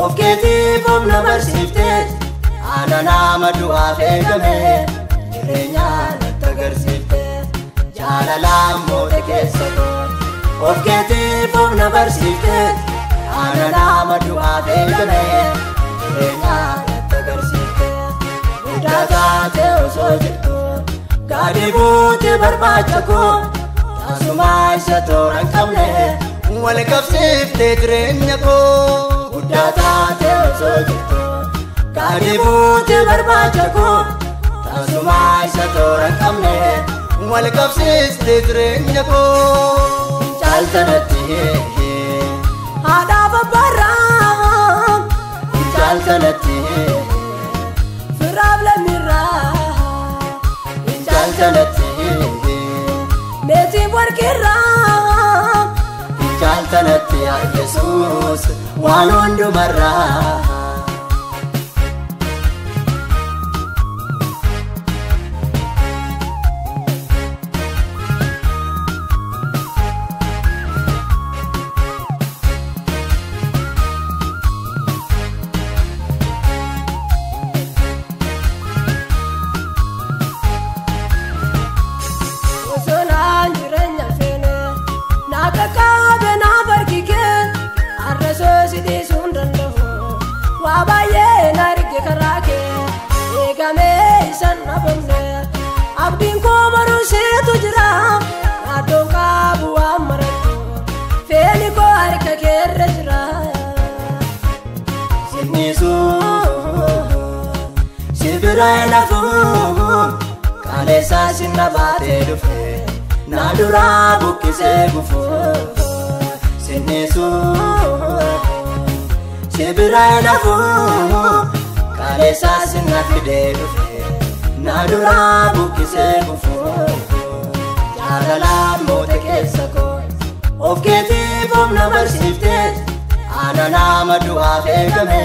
of keetiif humna barsiifte ana nama du'aaf eegame jireenya natti agarsiifte jaalalaan moote keessa koo of keetiif humna barsiifte ana nama du'aaf eegame jireenya natti agarsiifte guddaa taate osoo jirtu gaadhi buute barbaacha koo tasuma isa toora hin qabne wal qabsiifte jireenya koo guddaa taate osoo jirtu gaadhi buute barbaacha koo tasuma isa toora hin qabne wal qabsiifte jireenya koo caaltanatti haadhaaf abbaarraa caaltanatti firaaf lamirraa caaltanatti meetiin warqirraa caaltanatti yaa Yesuus waan hundumarraa abdiin koo barumseetu jira yaaddoon qabu waan marattu feeni koo harka keerra jira sinniisuu si bira hin hafu kaleessaa sinna baatee dhufe na duraa buqqisee gufu sinniisuu si bira hin hafu kaleessaa sinna fidee dhufe na duraa buqqisee gufu jaalalaan moote keessa koo of keetiif humna barsiifte ana nama du'aaf eegame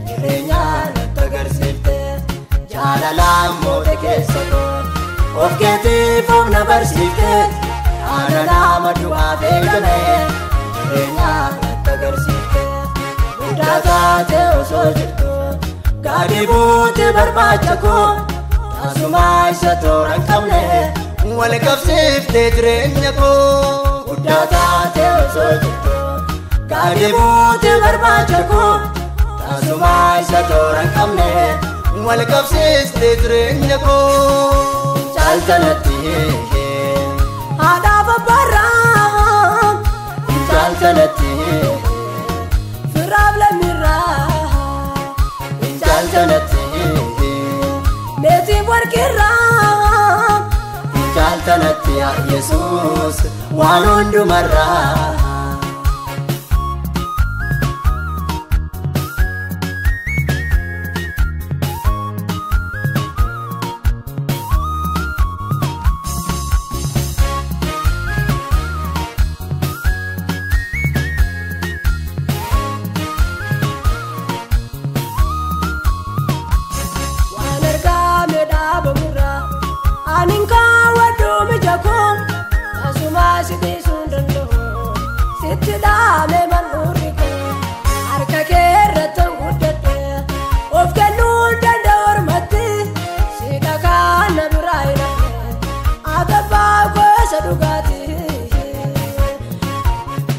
jireenya natti agarsiifte jaalalaan moote keessa koo of keetiif humna barsiifte ana nama du'aaf eegame jireenya natti agarsiifte guddaa taate osoo jirtu gaadhi buute barbaacha koo tasuma isa toora hin qabne wal qabsiifte jireenya koo guddaa taate osoo jirtu gaadhi buute barbaacha koo tasuma isa toora hin qabne wal qabsiifte jireenya koo caaltanatti haadhaaf abbaarraa caaltanatti firaaf lamirraa caaltanatti meetiin warqirraa caaltanatti yaa Yesuus waan hundumarraa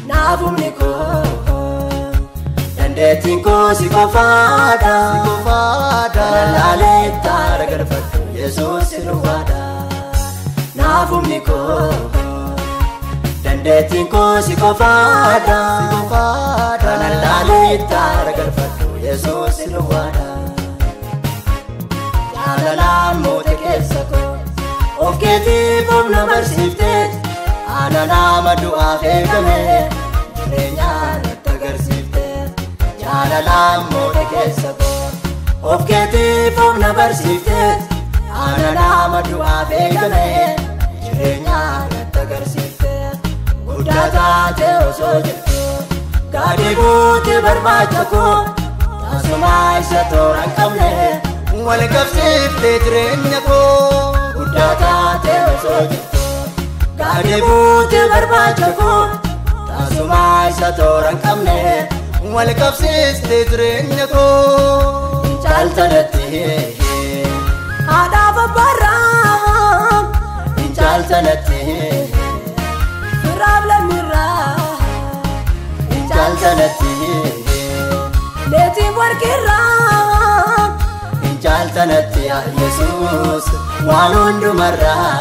naafumni koo dandeettiin koo si qofaadha laalee taara galfadhu Yesuus si dhufaadha naafumni koo dandeettiin koo si qofaadha laalee taara galfadhu Yesuus si dhufaadha jaalalaan moote keessa koo of keetiif humna barsiifte ana nama du'aaf eegame jireenya natti agarsiifte jaalalaan moote keessa koo of keetiif humna barsiifte ana nama du'aaf eegame jireenya natti agarsiifte guddaa taate osoo jirtu gaadhi buute barbaacha koo tasuma isa toora hin qabne wal qabsiifte jireenya koo guddaa taate osoo jirtu gaadhi buute barbaacha koo tasuma isa toora hin qabne wal qabsiiste jireenya koo caaltanatti Haadhaaf abbaarraa caaltanatti firaaf lammiirraa caaltanatti leetii warqirraa caaltanatti Yesuus waan hundumarraa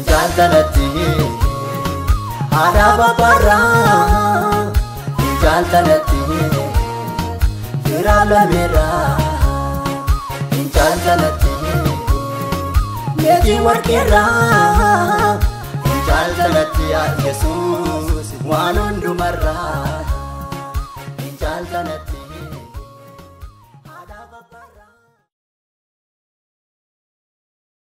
caaltanatti haadhaaf abbaarraa caaltanatti firaaf lammiirraa caaltanatti leetii warqirraa caaltanatti Yesuus waan hundumarraa caaltanatti